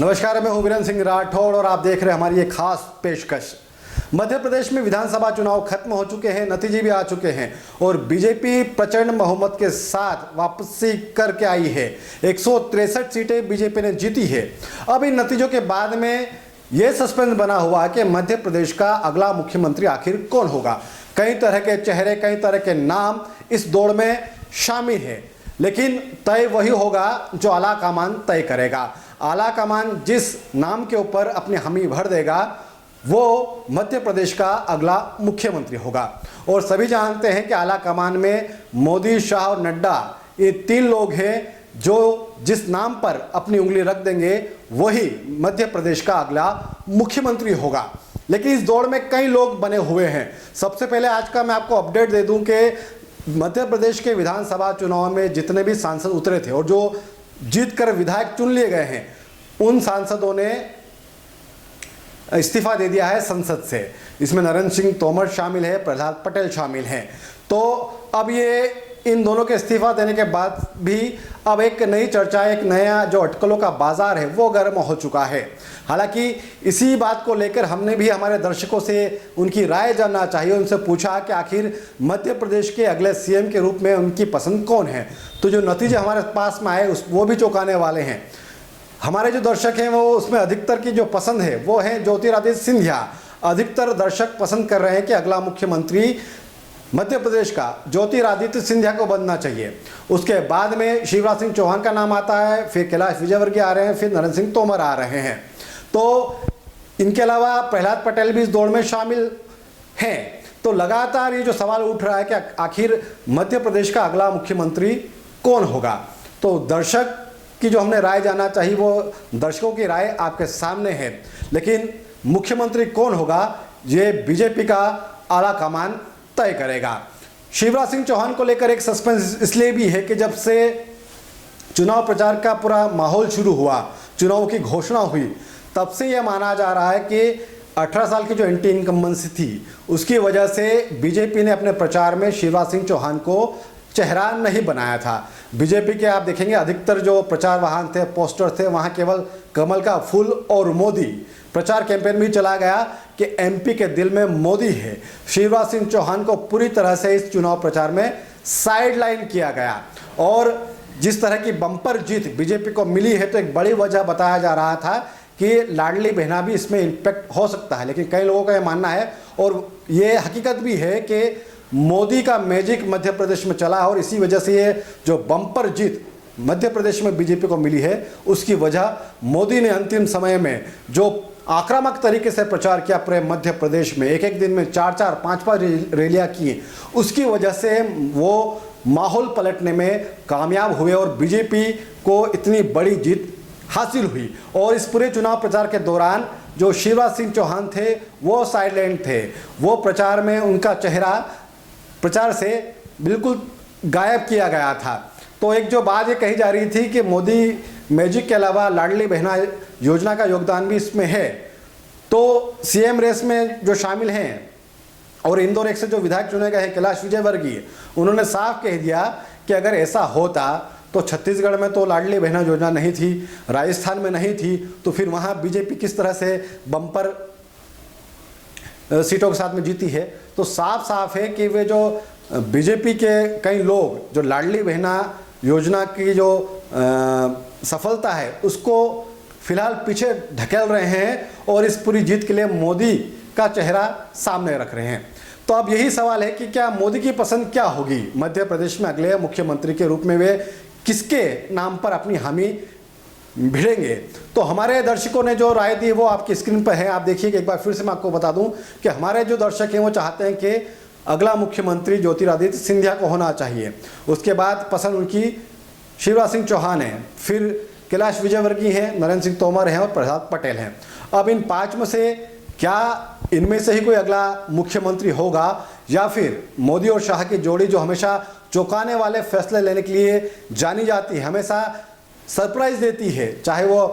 नमस्कार, मैं हूं वीरेंद्र सिंह राठौड़ और आप देख रहे हैं हमारी ये खास पेशकश। मध्य प्रदेश में विधानसभा चुनाव खत्म हो चुके हैं, नतीजे भी आ चुके हैं और बीजेपी प्रचंड बहुमत के साथ वापसी करके आई है। 163 सीटें बीजेपी ने जीती है। अब इन नतीजों के बाद में यह सस्पेंस बना हुआ कि मध्य प्रदेश का अगला मुख्यमंत्री आखिर कौन होगा। कई तरह के चेहरे, कई तरह के नाम इस दौड़ में शामिल है, लेकिन तय वही होगा जो आला कमान तय करेगा। आला कमान जिस नाम के ऊपर अपनी हामी भर देगा वो मध्य प्रदेश का अगला मुख्यमंत्री होगा। और सभी जानते हैं कि आला कमान में मोदी, शाह और नड्डा ये तीन लोग हैं जो जिस नाम पर अपनी उंगली रख देंगे वही मध्य प्रदेश का अगला मुख्यमंत्री होगा। लेकिन इस दौड़ में कई लोग बने हुए हैं। सबसे पहले आज का मैं आपको अपडेट दे दूं कि मध्य प्रदेश के विधानसभा चुनाव में जितने भी सांसद उतरे थे और जो जीतकर विधायक चुन लिए गए हैं, उन सांसदों ने इस्तीफा दे दिया है संसद से। इसमें नरेंद्र सिंह तोमर शामिल है, प्रहलाद पटेल शामिल हैं। तो अब ये इन दोनों के इस्तीफा देने के बाद भी अब एक नई चर्चा, एक नया जो अटकलों का बाजार है वो गर्म हो चुका है। हालांकि इसी बात को लेकर हमने भी हमारे दर्शकों से उनकी राय जानना चाहिए, उनसे पूछा कि आखिर मध्य प्रदेश के अगले सीएम के रूप में उनकी पसंद कौन है। तो जो नतीजे हमारे पास में आए वो भी चौंकाने वाले हैं। हमारे जो दर्शक हैं वो उसमें अधिकतर की जो पसंद है वो है ज्योतिरादित्य सिंधिया। अधिकतर दर्शक पसंद कर रहे हैं कि अगला मुख्यमंत्री मध्य प्रदेश का ज्योतिरादित्य सिंधिया को बनना चाहिए। उसके बाद में शिवराज सिंह चौहान का नाम आता है, फिर कैलाश विजयवर्गीय आ रहे हैं, फिर नरेंद्र सिंह तोमर आ रहे हैं। तो इनके अलावा प्रहलाद पटेल भी इस दौड़ में शामिल हैं। तो लगातार ये जो सवाल उठ रहा है कि आखिर मध्य प्रदेश का अगला मुख्यमंत्री कौन होगा। तो दर्शक की जो हमने राय जाना चाहिए वो दर्शकों की राय आपके सामने है। लेकिन मुख्यमंत्री कौन होगा ये बीजेपी का आला कमान तय करेगा। शिवराज सिंह चौहान को लेकर एक सस्पेंस इसलिए भी है कि जब से चुनाव प्रचार का पूरा माहौल शुरू हुआ, चुनाव की घोषणा हुई, तब से यह माना जा रहा है कि 18 साल की जो एंटी इनकम्बेंसी थी उसकी वजह से बीजेपी ने अपने प्रचार में शिवराज सिंह चौहान को चेहरा नहीं बनाया था। बीजेपी के आप देखेंगे अधिकतर जो प्रचार वाहन थे, पोस्टर थे, वहाँ केवल कमल का फूल और मोदी। प्रचार कैंपेन भी चला गया कि एमपी के दिल में मोदी है। शिवराज सिंह चौहान को पूरी तरह से इस चुनाव प्रचार में साइडलाइन किया गया। और जिस तरह की बम्पर जीत बीजेपी को मिली है तो एक बड़ी वजह बताया जा रहा था कि लाडली बहना भी इसमें इम्पैक्ट हो सकता है। लेकिन कई लोगों का यह मानना है और ये हकीकत भी है कि मोदी का मैजिक मध्य प्रदेश में चला और इसी वजह से ये जो बम्पर जीत मध्य प्रदेश में बीजेपी को मिली है उसकी वजह मोदी ने अंतिम समय में जो आक्रामक तरीके से प्रचार किया पूरे मध्य प्रदेश में, एक एक दिन में 4-4, 5-5 रैलियां की, उसकी वजह से वो माहौल पलटने में कामयाब हुए और बीजेपी को इतनी बड़ी जीत हासिल हुई। और इस पूरे चुनाव प्रचार के दौरान जो शिवराज सिंह चौहान थे वो साइलेंट थे। वो प्रचार में उनका चेहरा प्रचार से बिल्कुल गायब किया गया था। तो एक जो बात ये कही जा रही थी कि मोदी मैजिक के अलावा लाडली बहना योजना का योगदान भी इसमें है। तो सीएम रेस में जो शामिल हैं और इंदौर एक से जो विधायक चुने गए हैं कैलाश विजयवर्गीय, उन्होंने साफ कह दिया कि अगर ऐसा होता तो छत्तीसगढ़ में तो लाडली बहना योजना नहीं थी, राजस्थान में नहीं थी, तो फिर वहाँ बीजेपी किस तरह से बम्पर सीटों के साथ में जीती है। तो साफ साफ है कि वे जो बीजेपी के कई लोग जो लाडली बहना योजना की जो सफलता है उसको फिलहाल पीछे ढकेल रहे हैं और इस पूरी जीत के लिए मोदी का चेहरा सामने रख रहे हैं। तो अब यही सवाल है कि क्या मोदी की पसंद क्या होगी मध्य प्रदेश में अगले मुख्यमंत्री के रूप में, वे किसके नाम पर अपनी हामी भिड़ेंगे। तो हमारे दर्शकों ने जो राय दी वो आपकी स्क्रीन पर है, आप देखिए कि एक बार फिर से मैं आपको बता दूं कि हमारे जो दर्शक हैं वो चाहते हैं कि अगला मुख्यमंत्री ज्योतिरादित्य सिंधिया को होना चाहिए। उसके बाद पसंद उनकी शिवराज सिंह चौहान है, फिर कैलाश विजयवर्गीय हैं, नरेंद्र सिंह तोमर हैं और प्रहलाद पटेल हैं। अब इन 5 में से क्या इनमें से ही कोई अगला मुख्यमंत्री होगा या फिर मोदी और शाह की जोड़ी जो हमेशा चौंकाने वाले फैसले लेने के लिए जानी जाती है, हमेशा सरप्राइज देती है, चाहे वो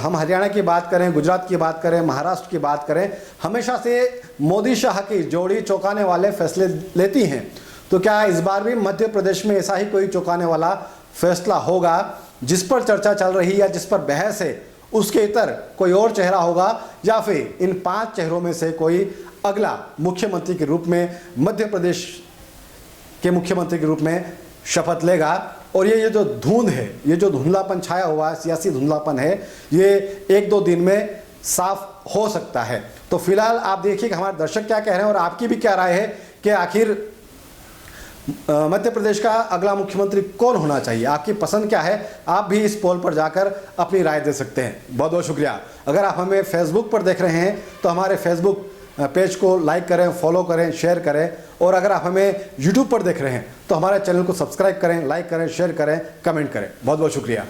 हम हरियाणा की बात करें, गुजरात की बात करें, महाराष्ट्र की बात करें, हमेशा से मोदी शाह की जोड़ी चौंकाने वाले फैसले लेती हैं। तो क्या इस बार भी मध्य प्रदेश में ऐसा ही कोई चौंकाने वाला फैसला होगा जिस पर चर्चा चल रही है या जिस पर बहस है उसके इतर कोई और चेहरा होगा या फिर इन 5 चेहरों में से कोई अगला मुख्यमंत्री के रूप में मध्य प्रदेश के मुख्यमंत्री के रूप में शपथ लेगा। और ये जो धुंध है, ये जो धुंधलापन छाया हुआ है, सियासी धुंधलापन है, ये 1-2 दिन में साफ हो सकता है। तो फिलहाल आप देखिए कि हमारे दर्शक क्या कह रहे हैं और आपकी भी क्या राय है कि आखिर मध्य प्रदेश का अगला मुख्यमंत्री कौन होना चाहिए। आपकी पसंद क्या है, आप भी इस पोल पर जाकर अपनी राय दे सकते हैं। बहुत बहुत शुक्रिया। अगर आप हमें फेसबुक पर देख रहे हैं तो हमारे फेसबुक पेज को लाइक करें, फॉलो करें, शेयर करें। और अगर आप हमें यूट्यूब पर देख रहे हैं तो हमारे चैनल को सब्सक्राइब करें, लाइक करें, शेयर करें, कमेंट करें। बहुत बहुत शुक्रिया।